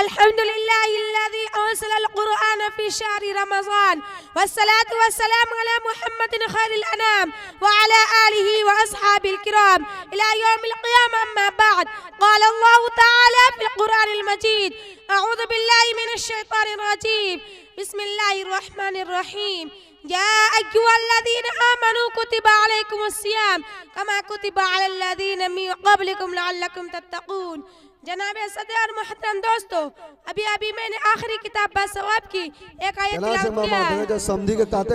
अल्हम्दुलिल्लाहिल्लज़ी अंज़लल कुरआन फ़ी शहरि रमज़ान वस्सलातु वस्सलामु अला मुहम्मदिन खैरिल अनाम व अला आलिहि व अस्हाबिल किराम इला यौमिल क़ियामह अम्मा बअद क़ाल अल्लाहु तआला फ़िल कुरआनिल मजीद अऊज़ु बिल्लाहि मिनश शैतानिर रजीम बिस्मिल्लाहिर रहमानिर रहीम या अय्युहल्लज़ीना आमनू कुतिबा अलैकुमुस्सियाम कमा कुतिबा अलल्लज़ीना मिन क़ब्लिकुम लअल्लकुम तत्तक़ून। जनाब सदर और मोहतरम दोस्तों, अभी अभी मैंने आखिरी किताब बासवाब की एक आयत तिलावत किया है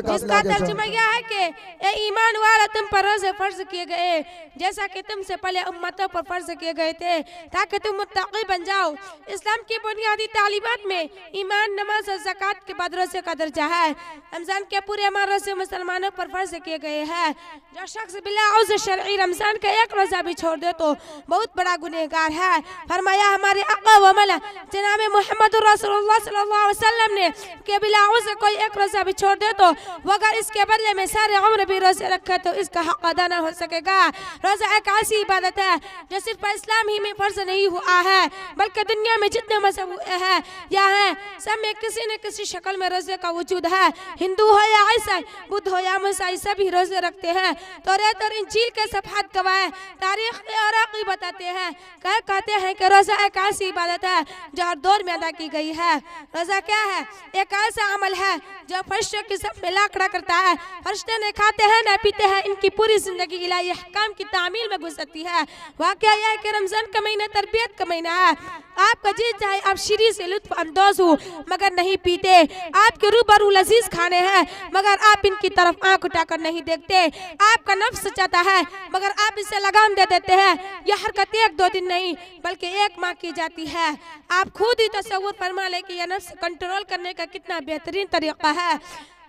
जिसका तर्जुमा यह है कि ए ईमान वाला तुम पर रोज़े फर्ज किए गए जैसा कि तुमसे पहले उम्मतों पर फर्ज किए गए थे ताकि तुम मुत्तकी बन जाओ। इस्लाम की बुनियादी तालीमात में ईमान, नमाज और ज़कात के बाद रोज़े का दर्जा है। रमज़ान के पूरे माह रोज़े मुसलमानों पर फर्ज किए गए हैं। जो शख्स बिला उज़्र शरई रमज़ान का एक रोज़ा भी छोड़ दे तो बहुत बड़ा गुनहगार है। फरमाया हमारे आका व मौला जनाब मोहम्मद रसूलुल्लाह सल्लल्लाहु अलैहि वसल्लम ने कि बिला उज़्र कोई एक रोज़ा भी छोड़ दे तो वो अगर इसके बदले में सारे उम्र भी रोज़े रखे तो इसका हक अदा न हो सकेगा। रोज़ा एक ऐसी इबादत है जो सिर्फ इस्लाम ही में फर्ज नहीं हुआ है बल्कि दुनिया में जितने मज़हब है या हैं सब में किसी न किसी शक्ल में रोज़े का वजूद है। हिंदू हो या ईसाई, बुद्ध हो या ईसाई, सभी रोज़े रखते हैं। तौरात और इंजील के सफ़हात गवाह, तारीख और अक़ीद बताते हैं। कहते हैं कि रोज़ा एक ऐसी इबादत है जो हर दौर में अदा की गई है। रोज़ा क्या है? एक ऐसा अमल है जो फरिश्तों की सफ़ में खड़ा करता है। फरिश्ते न खाते हैं न पीते हैं, इनकी पूरी जिंदगी इलाही अहकाम की तामील में गुजरती है। वाक़या यह है कि रमज़ान का महीना तरबियत का महीना है। आपका जी चाहे आप शीरी से लुत्फ अंदोज़ हो मगर नहीं पीते, आपके रूबरू लजीज खाने हैं मगर आप इनकी तरफ आंख उठाकर नहीं देखते। आपका नफ्स चाहता है मगर आप इसे लगाम दे देते हैं। यह हरकत एक दो दिन नहीं बल्कि एक माह की जाती है। आप खुद ही तसव्वुर फरमा ले कि यह नफ्स कंट्रोल करने का कितना बेहतरीन तरीका है।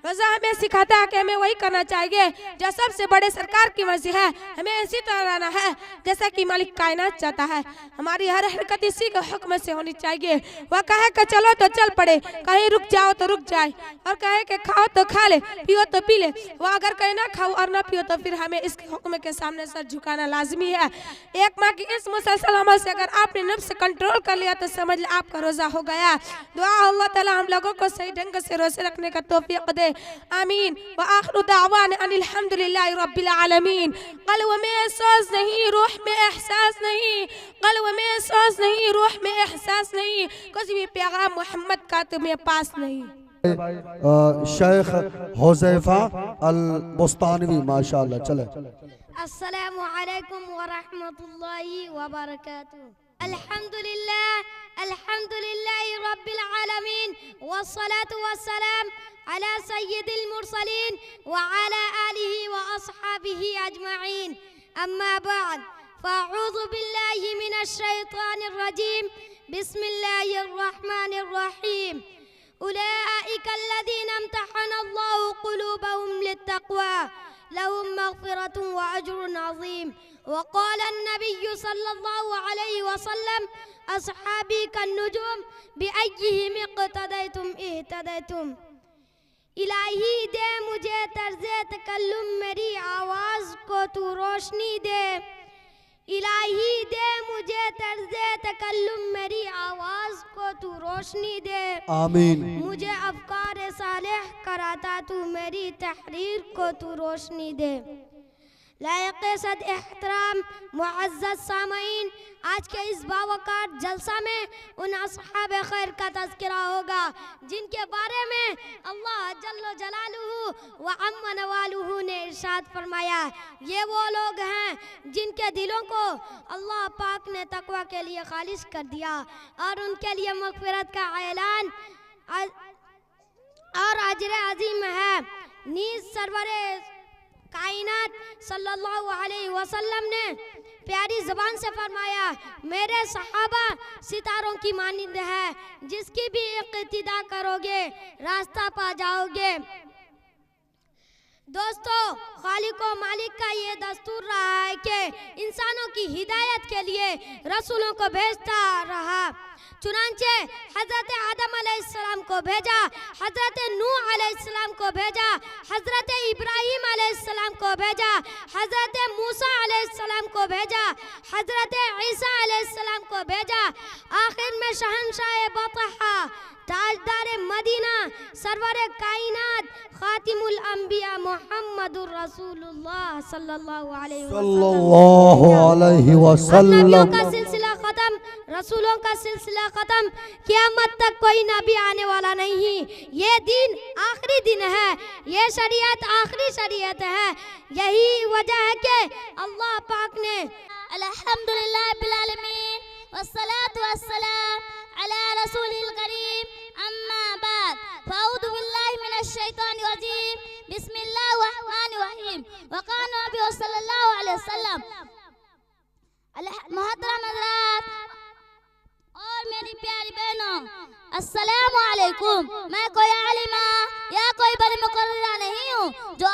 रोज़ा हमें सिखाता है कि हमें वही करना चाहिए जो सबसे बड़े सरकार की मर्जी है। हमें इसी तरह रहना है जैसा कि मालिक कायनात चाहता है। हमारी हर हरकत इसी के हुक्म से होनी चाहिए। वह कहे कि चलो तो चल पड़े, कहीं रुक जाओ तो रुक जाए, और कहे कि खाओ तो खा ले, पियो तो पी ले। वह अगर कहीं ना खाओ और ना पियो तो फिर हमें इसके हुक्म के सामने सर झुकाना लाजमी है। एक माह की इस मुसलसल अमल से अगर आपने नफ्स कंट्रोल कर लिया तो समझ ले आपका रोज़ा हो गया। दुआ अल्लाह ताला हम लोगों को सही ढंग से रोज़े रखने का तौफीक दे। आमीन व आखिरु दावाना अनिल हम्दुलिल्लाहि रब्बिल आलमीन। क़ल्ब में एहसास नहीं, रूह में एहसास नहीं, क़ल्ब में एहसास नहीं, रूह में एहसास नहीं, कुछ भी पैगाम मोहम्मद का तुम्हें पास नहीं। शेख हुज़ैफा अल बुस्तानवी माशाअल्लाह। चले अस्सलामु अलैकुम व रहमतुल्लाहि व बरकातुहू। अल्हम्दुलिल्लाह अल्हम्दुलिल्लाहि रब्बिल आलमीन वस्सलातु वस्सलाम अला सय्यिदिल मुरसलीन व अला आलिहि व अस्हाबिहि अजमईन। अम्मा बाद फ़अऊज़ु बिल्लाहि मिनश शैतानिर रजीम। बिस्मिल्लाहिर रहमानिर रहीम। उलाइका अल्लज़ीना इम्तहनल्लाहु क़ुलूबहुम लित्तक़वा लहुम मग़फ़िरतुन व अज्रुन अज़ीम। वक़ाल अन्नबिय्यु सल्लल्लाहु अलैहि वसल्लम अस्हाबी कन्नुजूम बिअय्यिहिम इक़्तदैतुम इह्तदैतुम। इलाही दे मुझे तर्ज़े तकल्लुम, मेरी आवाज़ को तू रोशनी दे। इलाही दे मुझे तर्ज़े तकल्लुम, मेरी आवाज़ को तू रोशनी दे। आमीन। मुझे अफ़कार सालेह कराता तू, मेरी तहरीर को तू रोशनी दे। लायक़ सद एहतराम मुअज़्ज़ज़ सामईन, आज के इस बावकार जलसा में उन अस्हाब खैर का तज़किरा होगा जिनके बारे में अल्लाह जल्ल जलालुहु व अम्मा नवालुहु ने इरशाद फरमाया। ये वो लोग हैं जिनके दिलों को अल्लाह पाक ने तकवा के लिए खालिश कर दिया और उनके लिए मग़फ़िरत का ऐलान और अजर अज़ीम है। नीज़ सरवरे कायनात सल्लल्लाहु अलैहि वसल्लम ने प्यारी ज़बान से फरमाया, मेरे सहाबा सितारों की मानिंद है, जिसकी भी इक़्तिदा करोगे रास्ता पा जाओगे। दोस्तों, खालिक व मालिक का ये दस्तूर रहा है कि इंसानों की हिदायत के लिए रसूलों को भेजता रहा। चुनांचे हजरत आदम अलैहिस्सलाम को भेजा, हजरत नूह अलैहिस्सलाम को भेजा, हजरत इब्राहिम अलैहिस्सलाम को भेजा, हजरत मूसा अलैहिस्सलाम को भेजा, हजरत ईसा अलैहिस्सलाम को भेजा। आखिर में शहंशाह बतहा, ताजदार मदीना, सरवर कायनात, खातिमुल अंबिया मुहम्मदुर रसूलुल्लाह सल्लल्लाहु अलैहि वसल्लम। नबियों का सिलसिला खत्म, रसूलों का सिलसिला खत्म, क़यामत तक कोई नबी आने वाला नहीं। ये दिन आखिरी दिन है, ये शरीयत आखिरी शरीयत है। यही वजह है कि अल्लाह पाक ने अल्हम्दुलिल्लाह रब्बिल आलमीन वस्सलातु वस्सलाम अला रसूलिल करीम अम्मा बाद फ़अऊज़ु बिल्लाहि मिनश शैतानिर रजीम बिस्मिल्लाहिर रहमानिर रहीम वक़ान नबी सल्लल्लाहु अलैहि वसल्लम। मोहतरम हज़रात और मेरी प्यारी बहनों, अस्सलामु अलैकुम। मैं कोई आलिमा या कोई बड़ी मुकर्ररा नहीं हूँ जो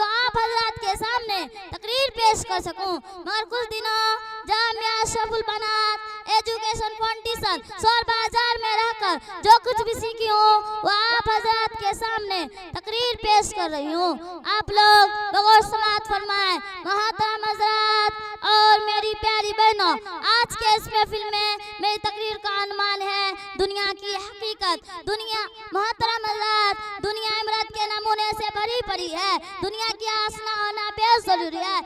आप हजरात के सामने तकरीर पेश कर सकूं, मगर कुछ दिनों जामिया अशरफुल बनात एजुकेशन फाउंडेशन शोर बाजार में रहकर जो कुछ भी सीखी हूँ वो आप हजरात के सामने तकरीर पेश कर रही हूँ। आप लोग बगौर समाअत फरमाएं। मोहतरम हजरात और मेरी प्यारी बहनों, आज के इस महफिल में मेरी तकरीर का अनुमान है दुनिया की हकीकत। दुनिया मोहतरम हजरात, दुनिया इमरत के नमूने से भरी पड़ी है। दुनिया की आसना होना बेहद जरूरी है।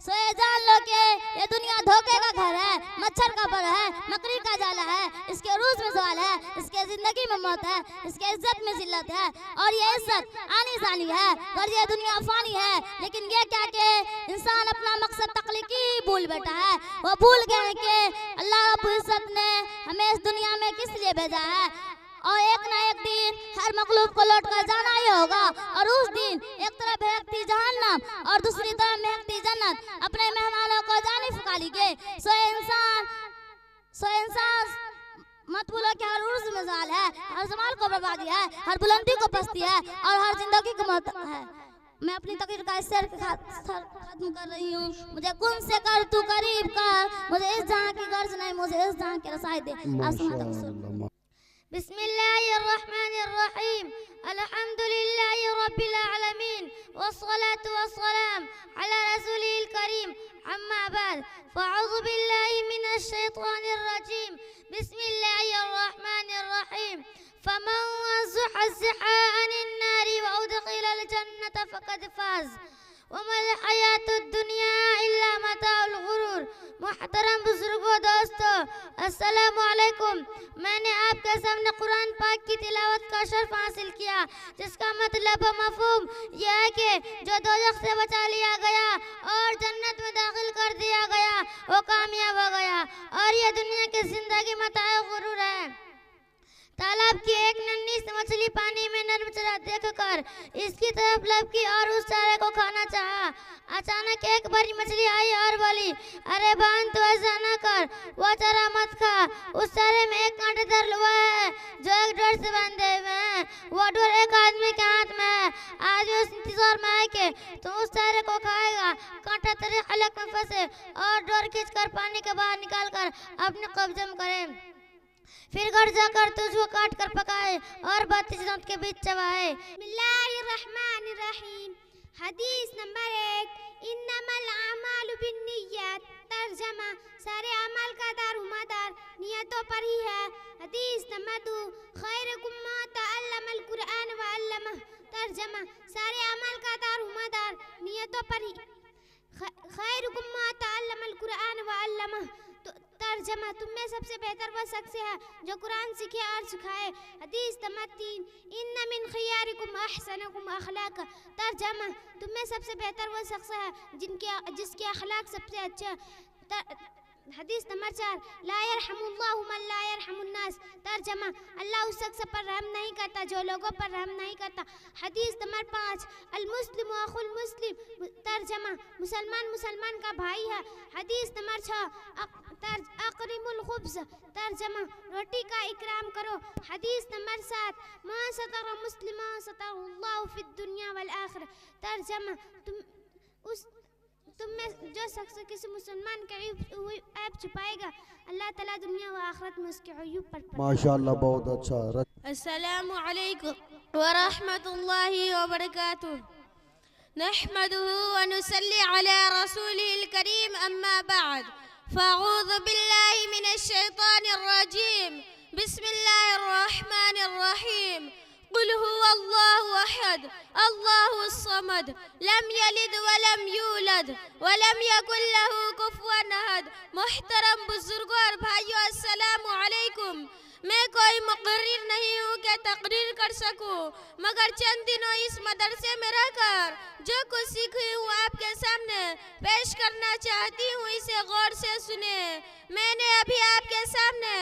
सो ये जान लो कि ये दुनिया धोखे का घर है, मच्छर का बर है, मकड़ी का जाला है, इसके रूज में सवाल है, इसके जिंदगी में मौत है, इसके इज्जत में जिल्लत है और ये इज्जत आनी जानी है और ये दुनिया फानी है। लेकिन ये क्या कि इंसान अपना मकसद तख्लीकी भूल बैठा है। वो भूल गए हैं कि अल्लाह रब्बुल इज्जत ने हमें इस दुनिया में किस लिए भेजा है और एक ना एक दिन हर मखलूक को लौट कर जाना ही होगा। और उस दिन एक तरफ महकती जहन्नम और दूसरी तरफ महकती जन्नत अपने मेहमानों को जानिब निकालेंगे। सो इंसान मत भूलो कि हर उर्ज में जाल है, हर जमाल को बर्बादी है, हर बुलंदी को पस्ती है और हर जिंदगी को मौत है। मैं अपनी तकरीर का इस शेर के खत्म कर रही हूँ। मुझे कुन से कर तू करीब कर, मुझे इस जहां की गर्ज नहीं, मुझे इस जहां की रसाई दे। बिस्मिल्लाहिर्रहमानिर्रहीम अल्हम्दुलिल्लाहि रब्बिल आलमीन वस्सलातु वस्सलाम अला रसूलिल करीम अम्मा बाद फ़अऊज़ु बिल्लाहि मिनश शैतानिर रजीम बिस्मिल्लाहिर्रहमानिर्रहीम फमन ज़ुहज़िहा अनिन नारि व उदखिलल जन्नत फ़क़द फ़ाज़ वमल हयातुद दुनिया इल्ला मताउल गुरूर। मुहतरम बुजुर्गों, दोस्तों, अस्सलामु अलैकुम। मैंने आपके सामने कुरान पाक की तिलावत का शर्फ हासिल किया, जिसका मतलब व मफ़हूम यह है कि जो दोज़ख से बचा लिया गया और जन्नत में दाखिल कर दिया गया वो कामयाब हो गया और यह दुनिया की जिंदगी मताए गुरूर है। तालाब की एक नन्ही सी मछली पानी में नरम चारा देखकर इसकी तरफ लपकी और उस चारे को खाना चाहा। अचानक एक बड़ी मछली आई और बोली, अरे बहन तू ऐसा न कर, वो चारा मत खा। उस चारे में एक कांटेदार लोहा है जो एक डोर से बंधे हुए हैं। वो डोर एक आदमी के हाथ में है। आज उस इंतजार में है कि तू उस चारे को खाएगा, कांटा तेरे हलक में फंसे और डोर खींचकर पानी के बाहर निकाल कर अपने कब्जे में करे, फिर घर जाकर तुझको काट कर पकाए और 32 दांत के बीच चबाए। बिस्मिल्लाहिर्रहमानिर्रहीम। हदीस नंबर 1, इन्नमल आमालु बिन्निय्यात। तर्जमा, सारे अमल का दारोमदार नियतों पर ही है। हदीस नंबर 2, खैरुकुम मा तअल्लमल कुरआन व अल्लमह। तर्जमा, सारे अमल का दारोमदार नियतों पर ही। खैरुकुम मा तअल्लमल कुरआन व अल्लमह। तर्जमा, तुम में सबसे बेहतर वह शख्स है जो कुरान सीखे और सिखाए। हदीस नंबर 3, इन्न मिन खियारिकुम अहसनुकुम अखलाक। तर्जमा, तुम में सबसे बेहतर वह शख्स है जिसके अखलाक सबसे अच्छे। हदीस नंबर 4, ला यरहमुल्लाहु मन ला यरहमुन्नास। तर्जमा, अल्लाह उस शख्स पर रहम नहीं करता जो लोगों पर रहम नहीं करता। हदीस नंबर 5, अल मुस्लिम अखुल मुस्लिम। तर्जमा, मुसलमान मुसलमान का भाई है। हदीस नंबर 6, अक़रिमुल खुब्ज़ तर्जमा रोटी का इकराम करो। हदीस नंबर 7 मा सतर मुस्लिमा सतरल्लाहु फिद दुनिया वल आखिरह तर्जमा तुम में जो शख्स किसी मुसलमान के ऐब छुपाएगा अल्लाह ताला दुनिया व आखिरत में उसके अयूब पर माशाअल्लाह बहुत अच्छा। अस्सलामु अलैकुम व रहमतुल्लाहि व बरकातुहू। नहमदुहु व नुसल्ली अला रसूलिल करीम अम्मा बाद फ़अऊज़ु बिल्लाहि मिनश शैतानिर रजीम बिस्मिल्लाहिर रहमानिर रहीम कुल हुवल्लाहु अहद अल्लाहुस समद लम यलिद व लम यूलद व लम यकुल लहू कुफुवन अहद। मुहतरम बुजुर्गों और भाइयों, अस्सलामु अलैकुम। मैं कोई मुक़र्रिर नहीं हूँ कि तकरीर कर सकूँ, मगर चंद दिनों इस मदरसे में रहकर जो कुछ सीखी हूँ आपके सामने पेश करना चाहती हूँ, इसे गौर से सुने। मैंने अभी आपके सामने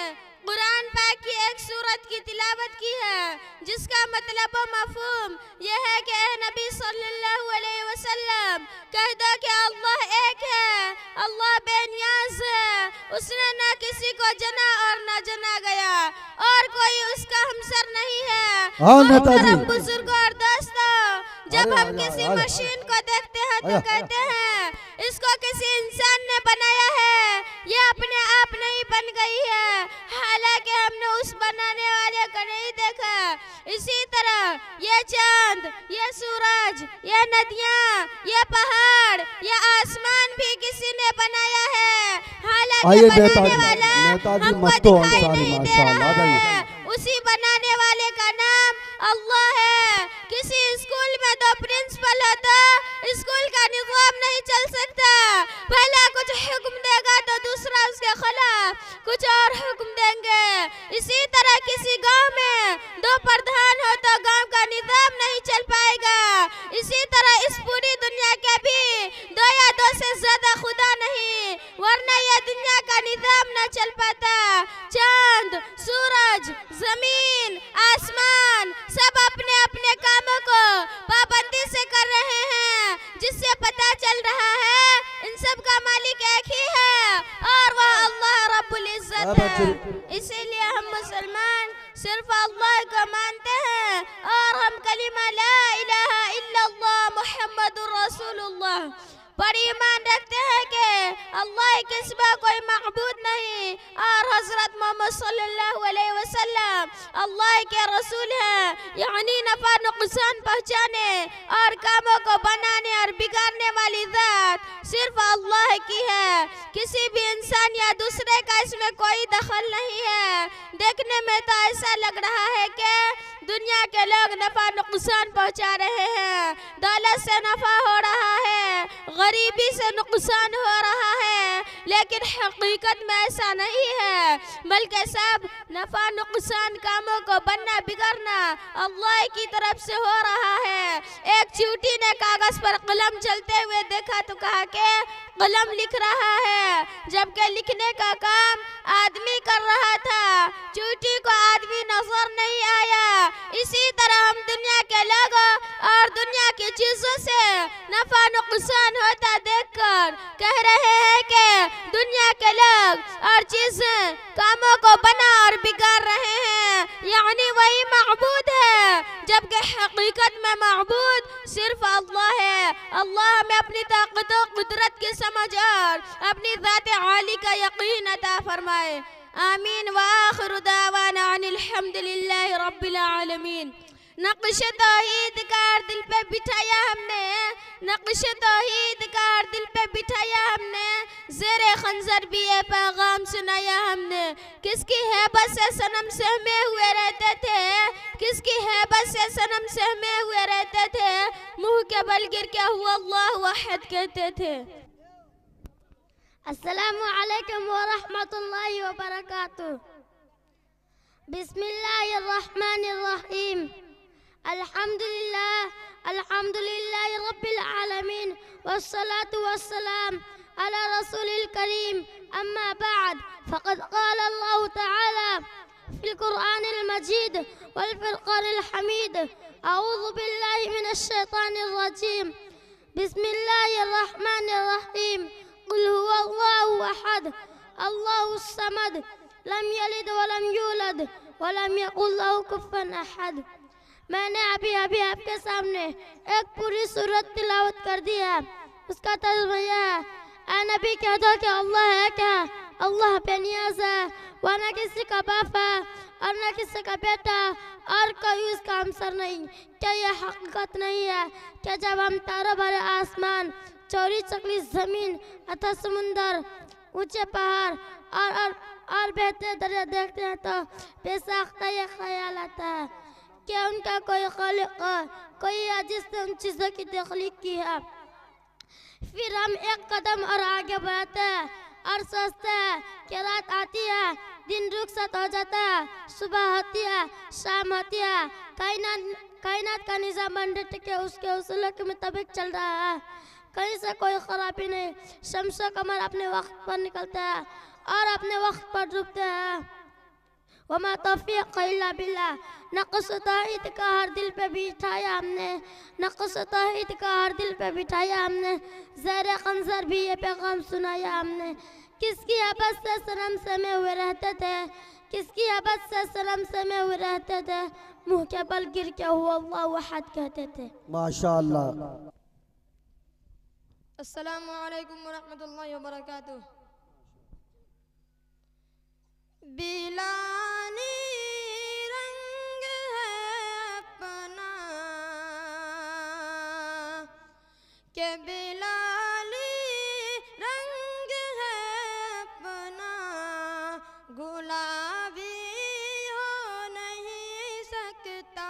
कुरान पाक की एक सूरत की तिलावत की है, जिसका मतलब व मफ़हूम यह है कि ऐ नबी सल्लल्लाहु अलैहि वसल्लम कह दो कि अल्लाह एक है, अल्लाह बेनियाज है, उसने न किसी को जना और न जना गया और कोई उसका हमसर नहीं है। नेताजी बुजुर्गों और दोस्तों, जब हम किसी मशीन को देखते हैं तो कहते हैं इसको किसी इंसान ने बनाया है, ये अपने आप नहीं बन गई है, हालांकि हमने उस बनाने वाले को नहीं देखा। इसी तरह ये चांद, ये सूरज, ये नदियाँ, ये पहाड़, ये आसमान भी किसी ने बनाया है, हालांकि बनाने वाला हमको दिखाई नहीं दे रहा है। उसी बनाने वाले का नाम अल्लाह है। किसी स्कूल में दो प्रिंसिपल होता, स्कूल का निज़ाम नहीं चल सकता। पहला कुछ हुक्म देगा तो दूसरा उसके खिलाफ कुछ और हुक्म देंगे। इसी तरह किसी गांव में दो प्रधान हो तो गांव का निज़ाम नहीं चल पाएगा। इसी तरह इस पूरी दुनिया के भी दो या दो से ज्यादा खुदा नहीं, वरना यह दुनिया का निज़ाम न चल पाता। चांद, सूरज, जमीन, आसमान सब अपने अपने कामों को पाबंदी से कर रहे हैं, जिससे पता चल रहा है इन सब का मालिक एक ही है और वह अल्लाह रब्बुल इज्जत है। इसीलिए हम मुसलमान सिर्फ अल्लाह को मानते हैं और हम कलिमा ला इलाहा इल्लल्लाह मुहम्मदुर रसूलुल्लाह पर ईमान रखते हैं कि अल्लाह के सिवा कोई माबूद नहीं और हजरत मोहम्मद सल्लल्लाहु अलैहि वसल्लम अल्लाह के रसूल हैं। यानी नफा नुकसान पहुँचाने और कामों को बनाने और बिगाड़ने वाली ज़ात सिर्फ अल्लाह की है। किसी भी इंसान या दूसरे का इसमें कोई दखल नहीं है। देखने में तो ऐसा लग रहा है कि दुनिया के लोग नफा नुकसान पहुँचा रहे हैं, दौलत से नफा हो रहा है, गरीबी से नुकसान हो रहा है, लेकिन हकीकत में ऐसा नहीं है, बल्कि सब नफा नुकसान कामों को बनना बिगड़ना अल्लाह की तरफ से हो रहा है। एक चींटी ने कागज पर कलम चलते हुए देखा तो कहा कि कलम लिख रहा है, जबकि लिखने का काम आदमी कर रहा था। चींटी को आदमी नजर नहीं आया। इसी तरह हम दुनिया के लोगों और दुनिया की चीजों से नफा नुकसान होता देखकर कह रहे हैं कि दुनिया के लोग और चीजें कामों को बना और बिगाड़ रहे हैं, यानी वही माबूद है, जबकि हकीकत में माबूद सिर्फ अल्लाह है। अल्लाह हमें अपनी ताकत और कुदरत की समझ और अपनी ज़ात आली का यकीन अता फरमाए। आमीन व आखिरु दावाना अनिल हम्दुलिल्लाहि रब्बिल आलमीन। नक्श तौहीद का दिल पे बिठाया हमने, नक्श तौहीद का दिल पे बिठाया हमने, ज़ेरे खंजर भी ये पैगाम सुनाया हमने। किसकी हैबत से सनम सहमे हुए रहते थे, किसकी हैबत से सनम सहमे हुए रहते थे, मुँह के बल गिर के हुआ अल्लाहु अहद कहते थे। अस्सलामु अलैकुम व रहमतुल्लाहि व बरकातुहू। बिस्मिल्लाहिर रहमानिर रहीम। अल्हम्दुलिल्लाह रब्बिल आलमीन वस्सलातु वस्सलाम अला रसूलिल करीम अम्मा बाद फ़क़द क़ाल अल्लाहु तआला फ़िल क़ुरआनिल मजीद वल फ़ुरक़ानिल हमीद अऊज़ु बिल्लाहि मिनश शैतानिर रजीम बिस्मिल्लाहिर रहमानिर रहीम कुल हुवल्लाहु अहद अल्लाहुस समद लम यलिद वलम यूलद वलम यकुल लहू कुफुवन अहद। मैंने अभी अभी आपके सामने एक पूरी सूरत तिलावत कर दी है। उसका तर्जुमा यह है, ऐ नबी कह दो कि अल्लाह है क्या? अल्लाह बेनियाज है, वह न किसी का बाप है और न किसी का बेटा और कोई उसका हमसर नहीं। क्या यह हकीकत नहीं है कि जब हम तारों भरे आसमान, चौड़ी चकली जमीन अथवा समुंदर, ऊंचे पहाड़ और बहते दरिया देखते हैं तो बेसाख्ता यह ख्याल आता है कि उनका कोई खालिक, कोई है जिसने उन चीज़ों की तख्लीक की है। फिर हम एक कदम और आगे बढ़ते हैं और सोचते हैं कि रात आती है, दिन रुखसत हो जाता है, सुबह होती है, शाम होती है, कायनात का निज़ाम बन के उसके उसूलों के मुताबिक चल रहा है। कहीं से कोई खराबी नहीं। शम्स कमर अपने वक्त पर निकलते हैं और अपने वक्त पर डूबते हैं। वमा तौफीक इल्ला बिल्लाह। नक़्स तौहीद का हर दिल पे बिठाया हमने, नक़्स तौहीद का हर दिल पे बिठाया हमने, ज़ेरे खंजर भी ये पैगाम सुनाया हमने। किसकी हबस से शर्म से में हुए रहते थे, किसकी हबस से शर्म से में हुए रहते थे, मुँह के बल गिर के हुआ अल्लाहु अहद कहते थे। माशाअल्लाह। अस्सलामु अलैकुम वरहमतुल्लाहि वबरकातुह। बिलानी रंग है अपना के बिलाली रंग है अपना, गुलाबी हो नहीं सकता।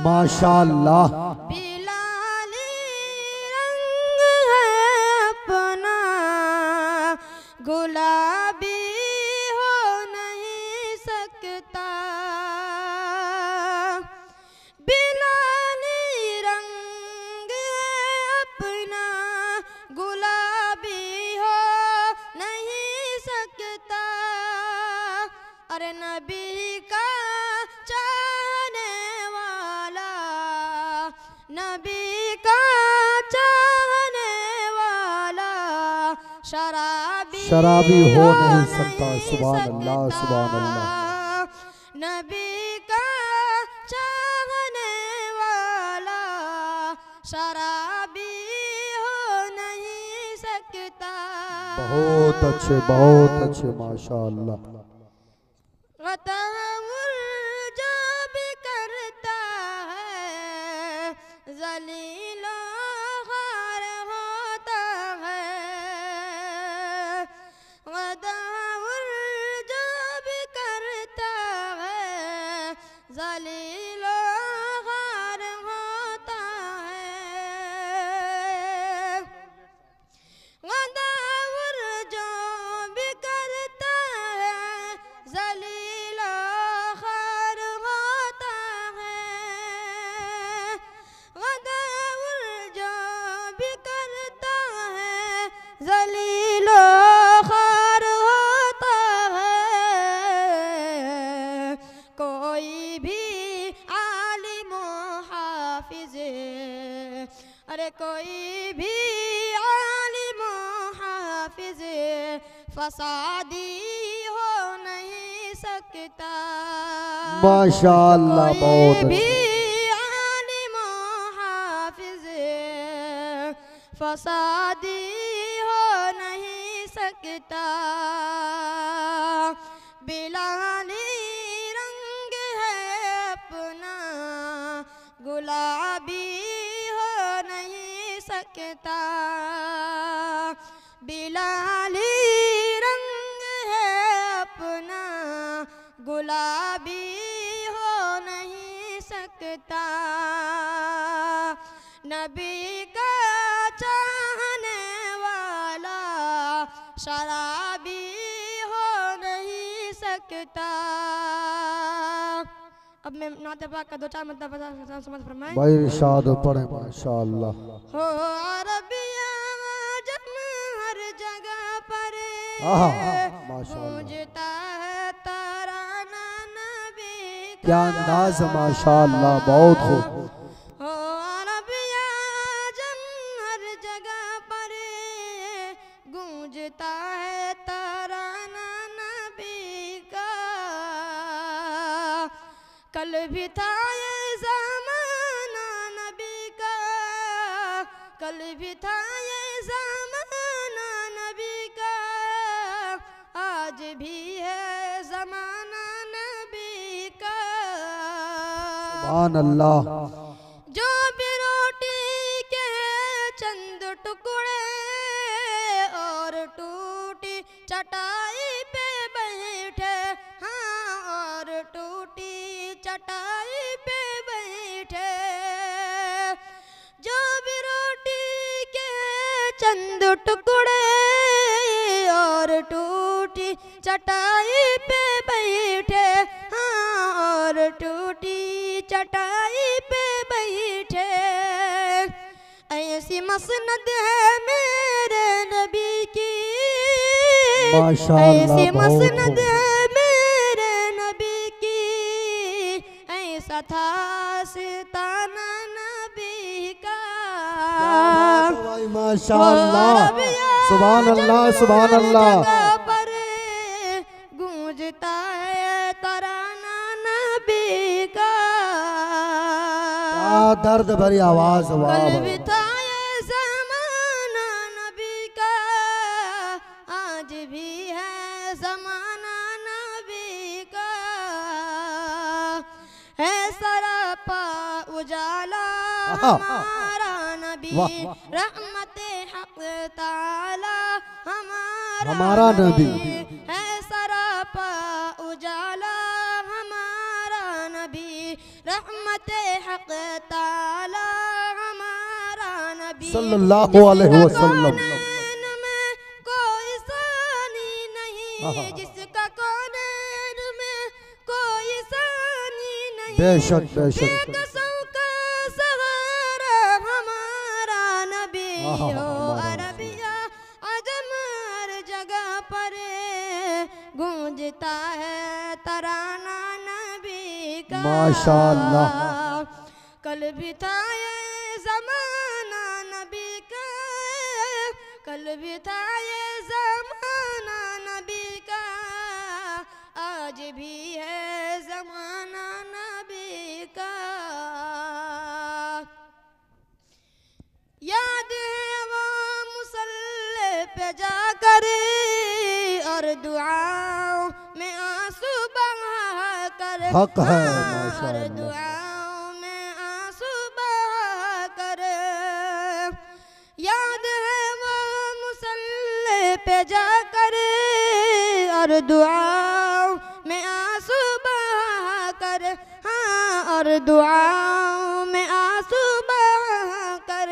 माशाअल्लाह। बिलाली रंग है अपना, गुलाबी नबी का चाहने वाला, नबी का चाहने वाला शराबी हो नहीं सकता। सुभान अल्लाह, सुभान अल्लाह। नबी का चाहने वाला शराबी हो नहीं सकता। बहुत अच्छे माशाअल्लाह। गतामुर जो भी करता है ज़लीलो ख़ार होता है। गतामुर जो भी करता है ज़लीलो ख़ार होता है। गतामुर जो भी करता है ज़लीलो ज़लीलो ख़ार होता है। कोई भी आलिम हाफिज़, अरे कोई भी आलिम हाफिज़ फसादी हो नहीं सकता। माशाअल्लाह, बहुत भी आलिम हाफिज़ फसादी नहीं सकता। बिलानी रंग है अपना, गुलाबी हो नहीं सकता। बिलानी रंग है अपना, गुलाबी हो नहीं सकता। नबी का चाहने वाला शराबी हो नहीं सकता। अब मैं नाते पाक का दो चार मतलब बता समझ फरमाएं। भाई इरशाद पढ़े माशाअल्लाह। हो अरबिया जब हर जगह पर माशाअल्लाह, गूंजता है तराना नबी का। क्या अंदाज़ है माशाअल्लाह, बहुत खूब। गूंजता है तराना नबी कल भी था ये ज़माना नबी का, कल भी था ये ज़माना नबी का, आज भी है ज़माना नबी का। सुभान अल्लाह। जो भी रोटी के चंद टुकड़े और टूटी चटाई पे बैठे, हाँ और टूटी चटाई पे बैठे, जो भी रोटी के चंद टुकड़े और टूटी चटाई पे बैठे, हाँ और टूटी चटाई पे बैठे, ऐसी मसनद है मेरे नबी की, माशाअल्लाह, ऐसी बहुत मसनद खूब। है मेरे नबी की, ऐसा था सिताना नबी का। भाई माशाअल्लाह, सुभान अल्लाह, सुभान अल्लाह। जगह पर गूंजता है तराना नबी का। क्या दर्द भरी आवाज, वाह कल वाह। भी था ये ज़माना नबी का, आज भी है ज़माना नबी का, है सरापा उजाला हमारा नबी, वाह, वाह। रहमते हक ताला हमारा हमारा नबी। नबी, है सरापा उजाला हमारा नबी, रहमते हक ताला हमारा नबी, सल्लल्लाहु अलैहि वसल्लम। कौनैन में कोई सानी नहीं, जिसका कौनैन में कोई सानी नहीं, बेशक बेशक। बेकसों का सहारा हमारा नबी, हाँ, हाँ, हो हमारा अरबिया अजम हर जगह पर गूंजता है तराना नबी का। माशाअल्लाह। कल भी था ये ज़माना नबी का, कल भी था ये ज़माना नबी का, आज भी है ज़माना नबी का। याद है वो मुसल्ले पे जाकर और दुआओं में आंसू बहा कर, हक है, हाँ, और माशाअल्लाह। दुआओं में आंसू बहा कर, याद है वो मुसल्ले पे जाकर और दुआओं में आंसू बहा कर, हाँ और दुआओं में आंसू बहा कर,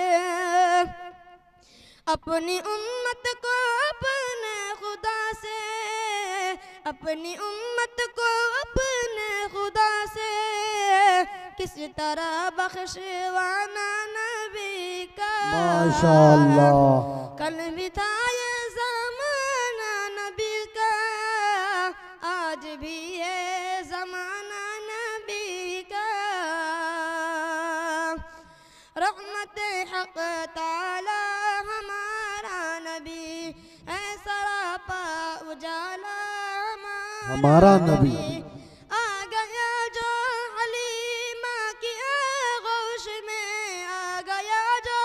अपनी उम्मत को अपने खुदा से, अपनी उम्मत को अपने खुदा से किस तरह बख्शवाना नबी का। माशाअल्लाह। कल भी था ये ज़माना नबी का, आज भी है ज़माना नबी का, रहमत हक ताला हमारा नबी, है सरापा उजाला हमारा नबी। आ गया जो हलीमा की आगोश में, आ गया जो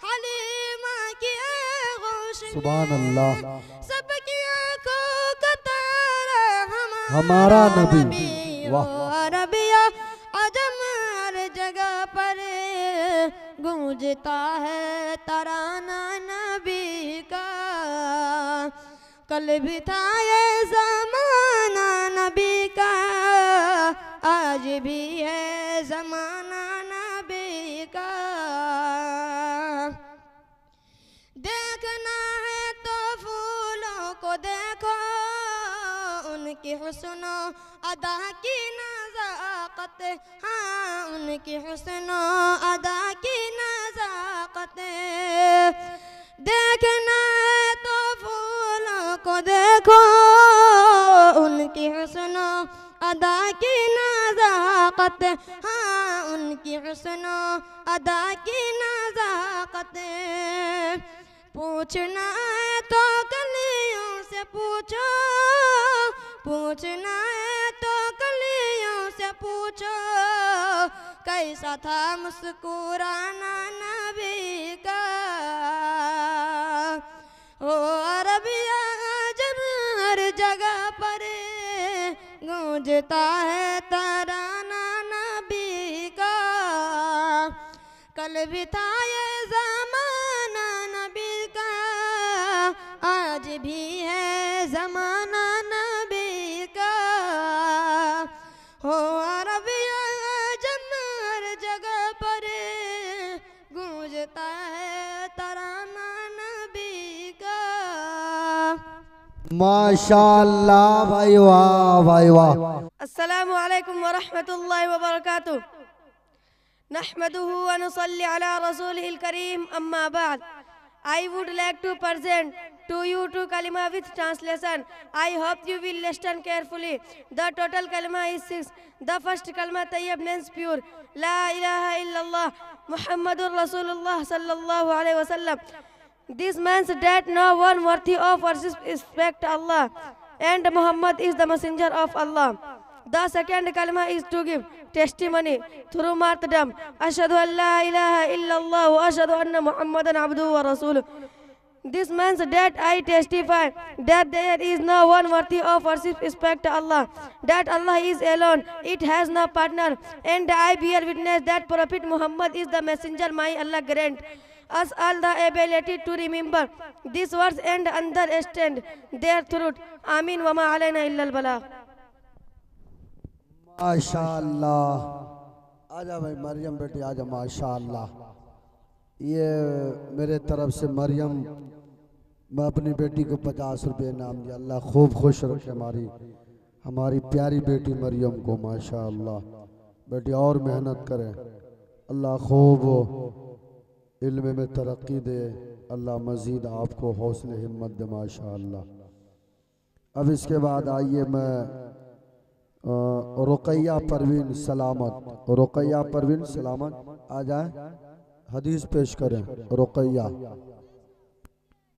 हलीमा की आगोश में, सुभान अल्लाह। सबकी आंखों का तारा हमारा नबी। वाह। हो अरबिया अजम हर जगह पर गूंजता है तराना नबी का। कल भी था ये ज़माना नबी का, आज भी है ज़माना नबी का। देखना है तो फूलों को देखो, उनकी हुस्नो अदा की नज़ाकत, हाँ उनकी हुस्नो अदा की नज़ाकत। देखना है तो फूलों को देखो, उनकी हुस्नो अदा की नज़ाकत, हाँ उनकी हुस्नो अदा की नज़ाकत। पूछना है तो कलियों से पूछो, पूछना है तो कलियों से पूछो, कैसा था मुस्कुराना नबी का। ओ अरबिया जब हर जगह पर गूंजता है तराना नबी का। कल भी था ये ज़माना नबी का, आज भी है ज़माना नबी का। हो अरबिया जब हर जगह पर गूंजता है तराना नबी का। माशाअल्लाह भाई वाह भाई वाह। अस्सलामु अलैकुम व रहमतुल्लाहि व बरकातुहू। नहमदुहु व नुसल्ली अला रसूलिहिल करीम, अम्मा बाद। I would like to present to you two kalima with translation. I hope you will listen carefully. The total kalima is 6. The first kalima tayyib means pure. La ilaha illallah Muhammadur Rasulullah sallallahu alaihi wasallam. This means that no one worthy of worship except Allah, and Muhammad is the messenger of Allah. The second kalima is to give testimony through martyrdom. Ashhadu an la ilaha illallah wa ashhadu anna Muhammadan abduhu wa rasuluh. This means that I testify that there is no one worthy of worship except Allah, that Allah is alone, it has no partner, and I bear witness that Prophet Muhammad is the messenger. May Allah grant us all the ability to remember these words and understand their truth. Amin wa ma alayna illa al-balagh. माशाअल्लाह। आजा भाई मरियम बेटी आजा। माशाअल्लाह। ये मेरे तरफ से मरियम, मैं अपनी बेटी को 50 रुपये इनाम दिया। अल्लाह खूब खुश रखे हमारी प्यारी बेटी मरियम को। माशाअल्लाह बेटी और मेहनत करे, अल्लाह खूब इल्म में तरक्की दे, अल्लाह मज़ीद आपको हौसले हिम्मत दे। माशाअल्लाह। अब इसके बाद आइए मैं रुकैया परवीन सलामत, रुकैया परवीन सलामत आ जाए, हदीस पेश करें। रुकैया